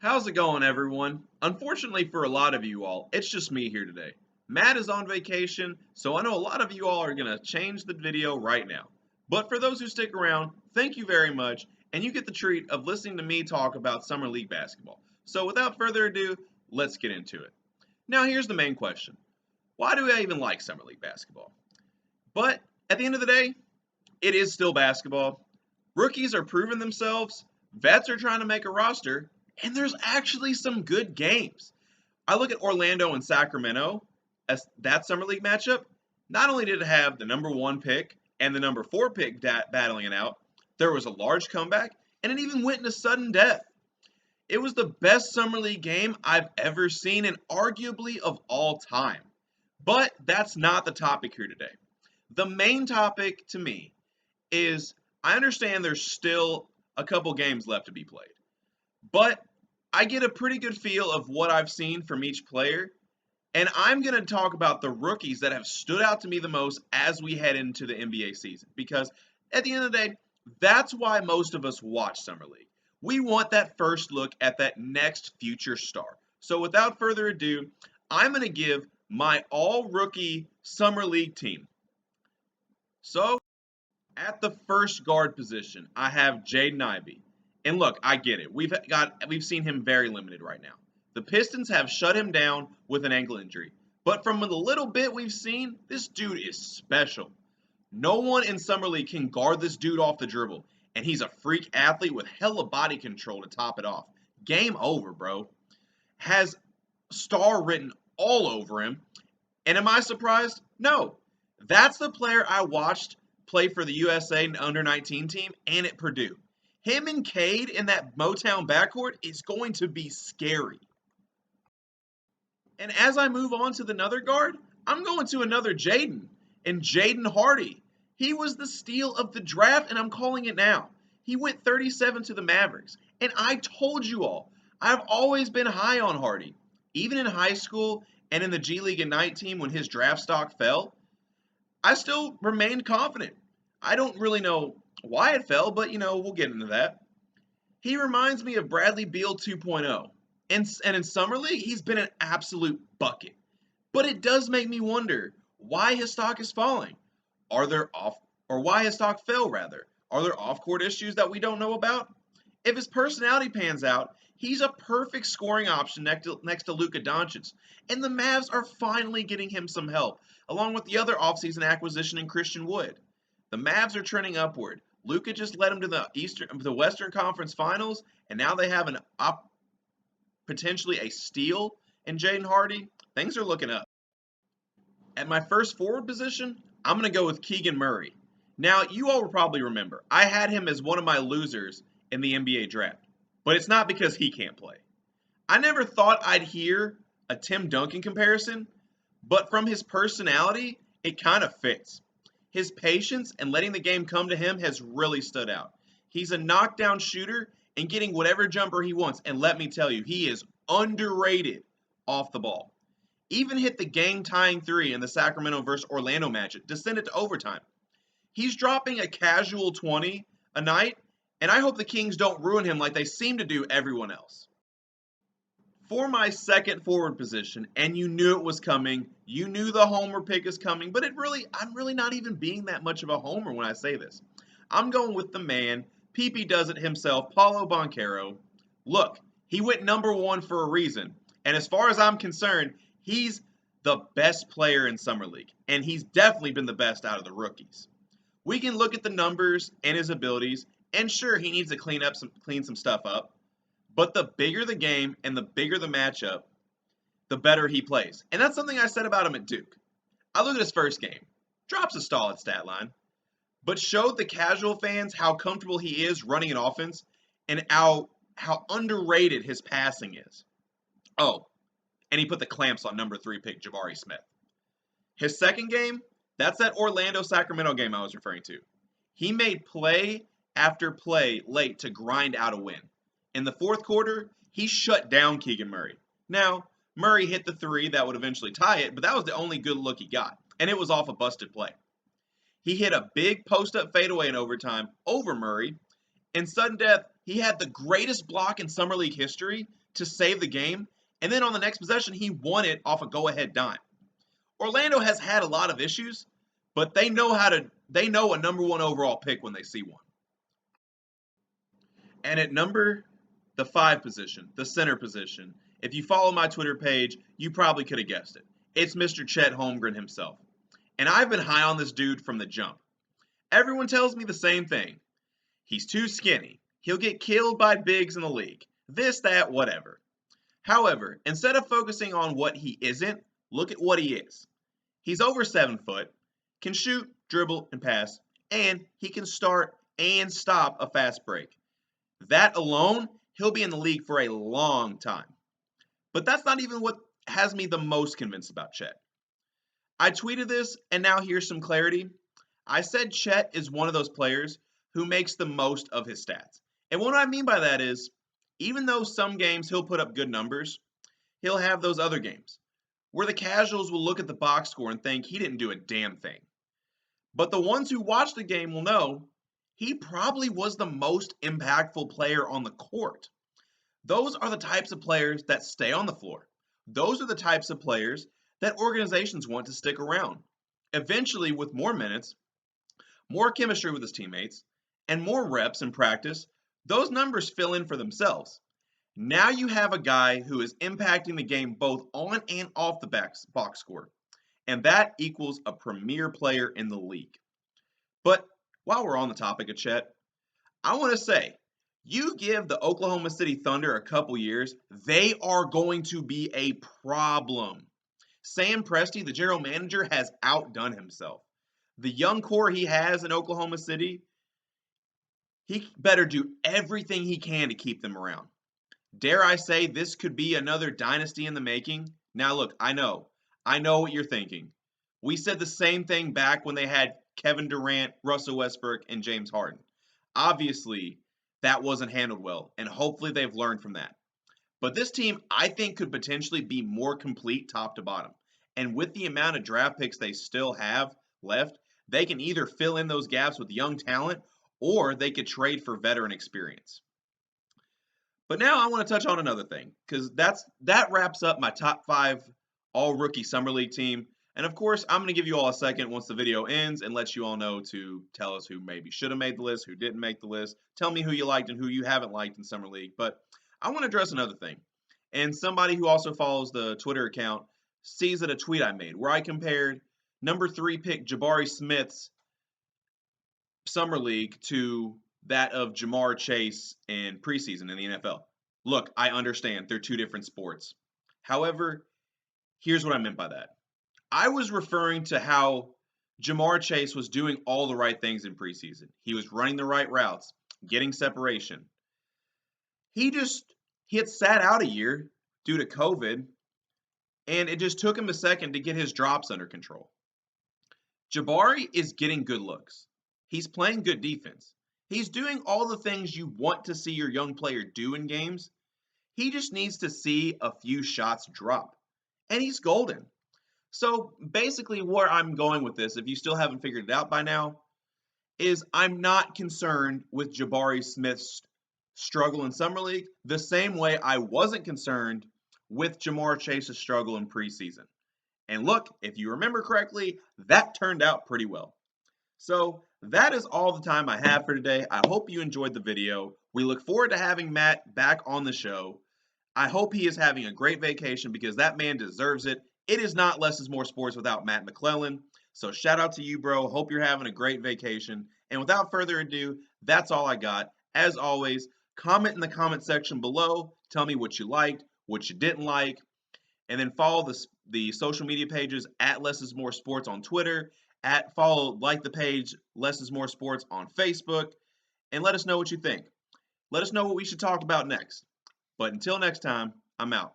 How's it going, everyone? Unfortunately for a lot of you all, it's just me here today. Matt is on vacation, so I know a lot of you all are going to change the video right now. But for those who stick around, thank you very much, and you get the treat of listening to me talk about Summer League basketball. So without further ado, let's get into it. Now, here's the main question. Why do I even like Summer League basketball? But at the end of the day, it is still basketball. Rookies are proving themselves, vets are trying to make a roster, and there's actually some good games. I look at Orlando and Sacramento as that summer league matchup. Not only did it have the number one pick and the number four pick battling it out, there was a large comeback, and it even went into sudden death. It was the best summer league game I've ever seen, and arguably of all time. But that's not the topic here today. The main topic to me is I understand there's still a couple games left to be played. But I get a pretty good feel of what I've seen from each player, and I'm going to talk about the rookies that have stood out to me the most as we head into the NBA season. Because at the end of the day, that's why most of us watch Summer League. We want that first look at that next future star. So without further ado, I'm going to give my all-rookie Summer League team. So at the first guard position, I have Jaden Ivy. And look, I get it. We've seen him very limited right now. The Pistons have shut him down with an ankle injury. But from the little bit we've seen, this dude is special. No one in Summer League can guard this dude off the dribble. And he's a freak athlete with hella body control to top it off. Game over, bro. Has star written all over him. And am I surprised? No. That's the player I watched play for the USA under-19 team and at Purdue. Him and Cade in that Motown backcourt is going to be scary. And as I move on to the another guard, I'm going to another Jaden, and Jaden Hardy. He was the steal of the draft, and I'm calling it now. He went 37 to the Mavericks. And I told you all, I've always been high on Hardy. Even in high school and in the G League Ignite team when his draft stock fell, I still remained confident. I don't really know why it fell, but we'll get into that. He reminds me of Bradley Beal 2.0. And in Summer League, he's been an absolute bucket. But it does make me wonder why his stock is falling. Why his stock fell rather. Are there off-court issues that we don't know about? If his personality pans out, he's a perfect scoring option next to Luka Doncic. And the Mavs are finally getting him some help, along with the other offseason acquisition in Christian Wood. The Mavs are trending upward. Luka just led them to the Western Conference Finals, and now they have potentially a steal in Jaden Hardy. Things are looking up. At my first forward position, I'm going to go with Keegan Murray. Now, you all will probably remember, I had him as one of my losers in the NBA draft, but it's not because he can't play. I never thought I'd hear a Tim Duncan comparison, but from his personality, it kind of fits. His patience and letting the game come to him has really stood out. He's a knockdown shooter and getting whatever jumper he wants. And let me tell you, he is underrated off the ball. Even hit the game-tying three in the Sacramento versus Orlando matchup to send it to overtime. He's dropping a casual 20 a night, and I hope the Kings don't ruin him like they seem to do everyone else. For my second forward position, and you knew it was coming, you knew the homer pick is coming, but I'm really not even being that much of a homer when I say this. I'm going with the man, PP does it himself, Paolo Banchero. Look, he went number one for a reason, and as far as I'm concerned, he's the best player in Summer League, and he's definitely been the best out of the rookies. We can look at the numbers and his abilities, and sure, he needs to clean some stuff up. But the bigger the game and the bigger the matchup, the better he plays. And that's something I said about him at Duke. I look at his first game. Drops a solid stat line. But showed the casual fans how comfortable he is running an offense and how underrated his passing is. Oh, and he put the clamps on number 3 pick Jabari Smith. His second game, that's that Orlando-Sacramento game I was referring to. He made play after play late to grind out a win. In the fourth quarter, he shut down Keegan Murray. Now, Murray hit the three that would eventually tie it, but that was the only good look he got, and it was off a busted play. He hit a big post-up fadeaway in overtime over Murray. In sudden death, He had the greatest block in Summer League history to save the game, and then on the next possession, he won it off a go-ahead dime. Orlando has had a lot of issues, but they know a number one overall pick when they see one. And at the 5 position, the center position, if you follow my Twitter page, you probably could have guessed it. It's Mr. Chet Holmgren himself. And I've been high on this dude from the jump. Everyone tells me the same thing. He's too skinny. He'll get killed by bigs in the league. This, that, whatever. However, instead of focusing on what he isn't, look at what he is. He's over 7 foot, can shoot, dribble, and pass, and he can start and stop a fast break. That alone, he'll be in the league for a long time. But that's not even what has me the most convinced about Chet. I tweeted this, and now here's some clarity. I said Chet is one of those players who makes the most of his stats. And what I mean by that is, even though some games he'll put up good numbers, he'll have those other games where the casuals will look at the box score and think he didn't do a damn thing. But the ones who watch the game will know he probably was the most impactful player on the court. Those are the types of players that stay on the floor. Those are the types of players that organizations want to stick around. Eventually, with more minutes, more chemistry with his teammates, and more reps in practice, those numbers fill in for themselves. Now you have a guy who is impacting the game both on and off the box score, and that equals a premier player in the league. But while we're on the topic of Chet, I want to say, you give the Oklahoma City Thunder a couple years, they are going to be a problem. Sam Presti, the general manager, has outdone himself. The young core he has in Oklahoma City, he better do everything he can to keep them around. Dare I say this could be another dynasty in the making? Now look, I know what you're thinking. We said the same thing back when they had Kevin Durant, Russell Westbrook, and James Harden. Obviously, that wasn't handled well, and hopefully they've learned from that. But this team, I think, could potentially be more complete top to bottom. And with the amount of draft picks they still have left, they can either fill in those gaps with young talent, or they could trade for veteran experience. But now I want to touch on another thing, because that wraps up my top 5 all-rookie Summer League team. And of course, I'm going to give you all a second once the video ends and let you all know to tell us who maybe should have made the list, who didn't make the list. Tell me who you liked and who you haven't liked in Summer League. But I want to address another thing. And somebody who also follows the Twitter account sees that a tweet I made where I compared number 3 pick Jabari Smith's Summer League to that of Jamar Chase in preseason in the NFL. Look, I understand they're 2 different sports. However, here's what I meant by that. I was referring to how Jamar Chase was doing all the right things in preseason. He was running the right routes, getting separation. He had sat out a year due to COVID, and it just took him a second to get his drops under control. Jabari is getting good looks. He's playing good defense. He's doing all the things you want to see your young player do in games. He just needs to see a few shots drop, and he's golden. So basically where I'm going with this, if you still haven't figured it out by now, is I'm not concerned with Jabari Smith's struggle in Summer League the same way I wasn't concerned with Jamar Chase's struggle in preseason. And look, if you remember correctly, that turned out pretty well. So that is all the time I have for today. I hope you enjoyed the video. We look forward to having Matt back on the show. I hope he is having a great vacation because that man deserves it. It is not Less is More Sports without Matt McClellan. So shout out to you, bro. Hope you're having a great vacation. And without further ado, that's all I got. As always, comment in the comment section below. Tell me what you liked, what you didn't like. And then follow the social media pages at Less is More Sports on Twitter. Like the page Less is More Sports on Facebook. And let us know what you think. Let us know what we should talk about next. But until next time, I'm out.